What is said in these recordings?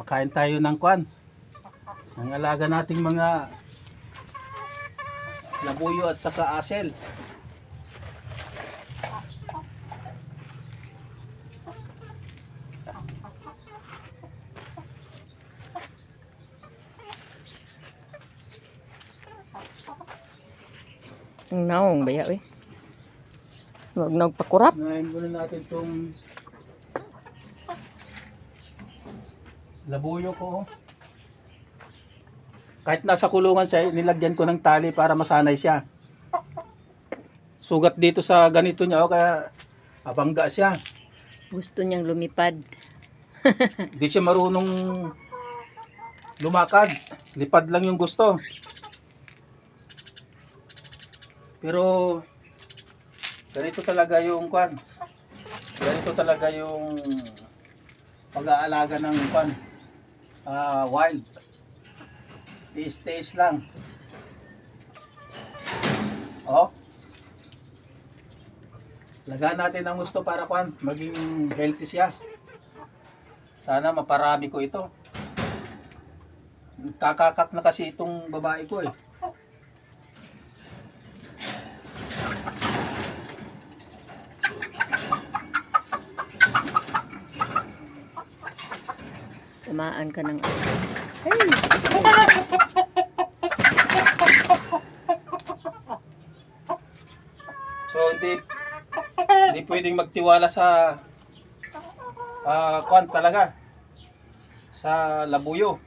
Pakain tayo ng kwan. Ang alaga nating mga labuyo at saka asel. Ang naong baya eh. Huwag nagpakurap. Ngayon muna natin itong labuyo ko. Kahit nasa kulungan siya, nilagyan ko ng tali para masanay siya. Sugat dito sa ganito niya, kaya abangga siya. Gusto niyang lumipad. Hindi siya marunong lumakad. Lipad lang yung gusto. Pero ganito talaga yung kwan. Ganito talaga yung pag-aalaga ng kwan. Wild. Tiis-tiis lang. Oh. Lagaan natin ang gusto para kwan, maging healthy siya. Sana maparami ko ito. Kakakak na kasi itong babae ko eh. Tamaan ka ng... Hey! So hindi pwedeng magtiwala sa kwan talaga sa labuyo.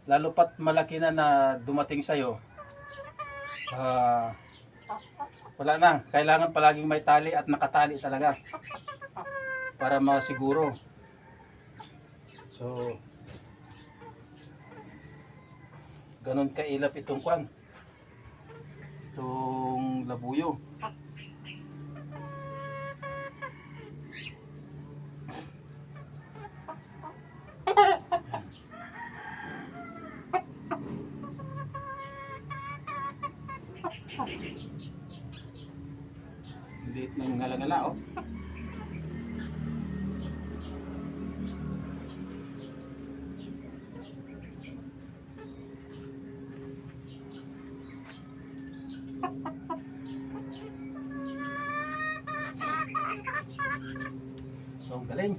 Lalo pat malaki na dumating sa'yo. Wala na. Kailangan palaging may tali at nakatali talaga. Para masiguro. So, ganun kailap itong kwan. Itong labuyo. Liit na yung ngala-ngala, oh. So, galing.